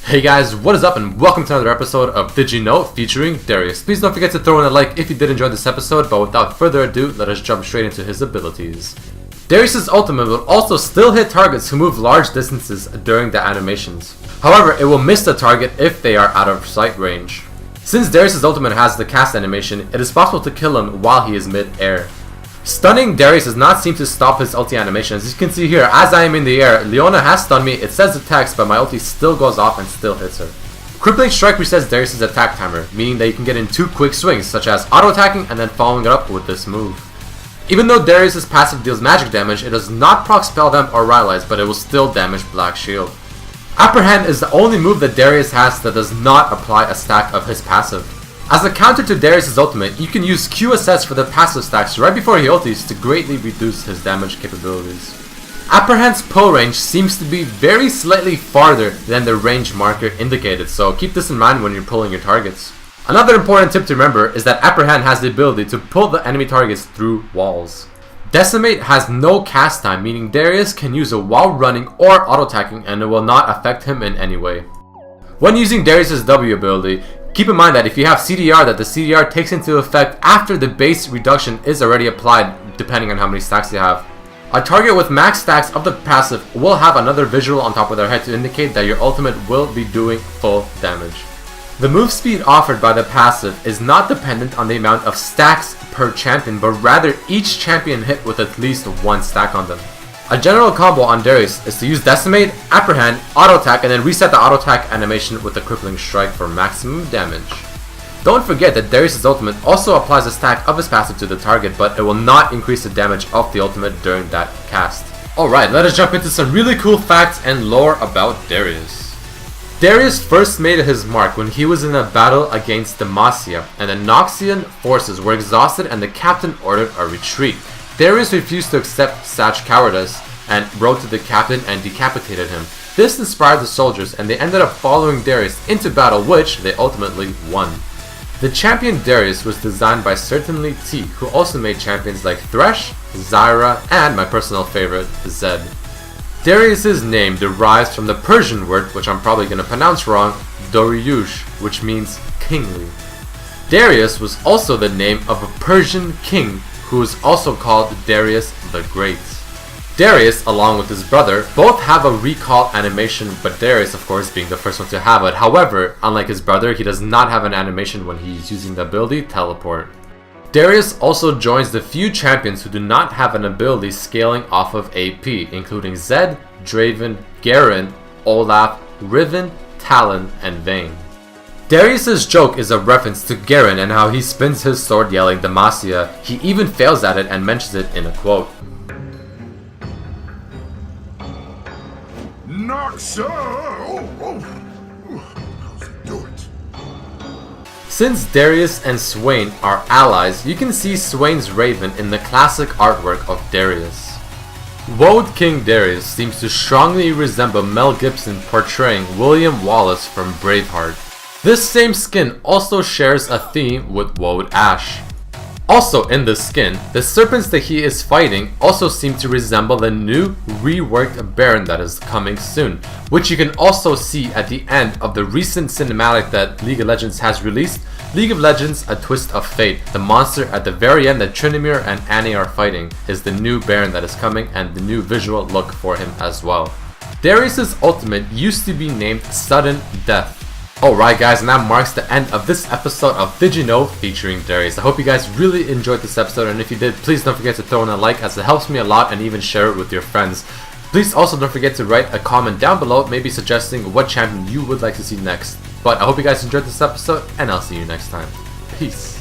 Hey guys, what is up and welcome to another episode of Did You Know featuring Darius. Please don't forget to throw in a like if you did enjoy this episode, but without further ado, let us jump straight into his abilities. Darius' ultimate will also still hit targets who move large distances during the animations. However, it will miss the target if they are out of sight range. Since Darius' ultimate has the cast animation, it is possible to kill him while he is mid-air. Stunning Darius does not seem to stop his ulti animation. As you can see here, as I am in the air, Leona has stunned me, it says the text, but my ulti still goes off and still hits her. Crippling Strike resets Darius' attack timer, meaning that you can get in 2 quick swings, such as auto-attacking and then following it up with this move. Even though Darius' passive deals magic damage, it does not proc spell them or rivalize, but it will still damage Black Shield. Apprehend is the only move that Darius has that does not apply a stack of his passive. As a counter to Darius' ultimate, you can use QSS for the passive stacks right before he ultis to greatly reduce his damage capabilities. Apprehend's pull range seems to be very slightly farther than the range marker indicated, so keep this in mind when you're pulling your targets. Another important tip to remember is that Apprehend has the ability to pull the enemy targets through walls. Decimate has no cast time, meaning Darius can use it while running or auto-attacking and it will not affect him in any way. When using Darius' W ability, keep in mind that if you have CDR, that the CDR takes into effect after the base reduction is already applied, depending on how many stacks you have. A target with max stacks of the passive will have another visual on top of their head to indicate that your ultimate will be doing full damage. The move speed offered by the passive is not dependent on the amount of stacks per champion, but rather each champion hit with at least 1 stack on them. A general combo on Darius is to use Decimate, Apprehend, Auto Attack, and then reset the Auto Attack animation with the Crippling Strike for maximum damage. Don't forget that Darius' ultimate also applies a stack of his passive to the target, but it will not increase the damage of the ultimate during that cast. Alright, let us jump into some really cool facts and lore about Darius. Darius first made his mark when he was in a battle against Demacia, and the Noxian forces were exhausted and the captain ordered a retreat. Darius refused to accept such cowardice and rode to the captain and decapitated him. This inspired the soldiers and they ended up following Darius into battle, which they ultimately won. The champion Darius was designed by Certainly T, who also made champions like Thresh, Zyra, and my personal favorite, Zed. Darius' name derives from the Persian word, which I'm probably going to pronounce wrong, Darius, which means kingly. Darius was also the name of a Persian king who is also called Darius the Great. Darius, along with his brother, both have a recall animation, but Darius, of course, being the first one to have it. However, unlike his brother, he does not have an animation when he's using the ability Teleport. Darius also joins the few champions who do not have an ability scaling off of AP, including Zed, Draven, Garen, Olaf, Riven, Talon, and Vayne. Darius' joke is a reference to Garen and how he spins his sword yelling Demacia. He even fails at it and mentions it in a quote. Not so! How's it do it? Since Darius and Swain are allies, you can see Swain's Raven in the classic artwork of Darius. Woad King Darius seems to strongly resemble Mel Gibson portraying William Wallace from Braveheart. This same skin also shares a theme with Woad Ash. Also in this skin, the serpents that he is fighting also seem to resemble the new reworked Baron that is coming soon, which you can also see at the end of the recent cinematic that League of Legends has released, League of Legends A Twist of Fate. The monster at the very end that Trinimir and Annie are fighting is the new Baron that is coming and the new visual look for him as well. Darius' ultimate used to be named Sudden Death. Alright guys, and that marks the end of this episode of Did You Know featuring Darius. I hope you guys really enjoyed this episode, and if you did, please don't forget to throw in a like as it helps me a lot, and even share it with your friends. Please also don't forget to write a comment down below, maybe suggesting what champion you would like to see next. But I hope you guys enjoyed this episode, and I'll see you next time. Peace.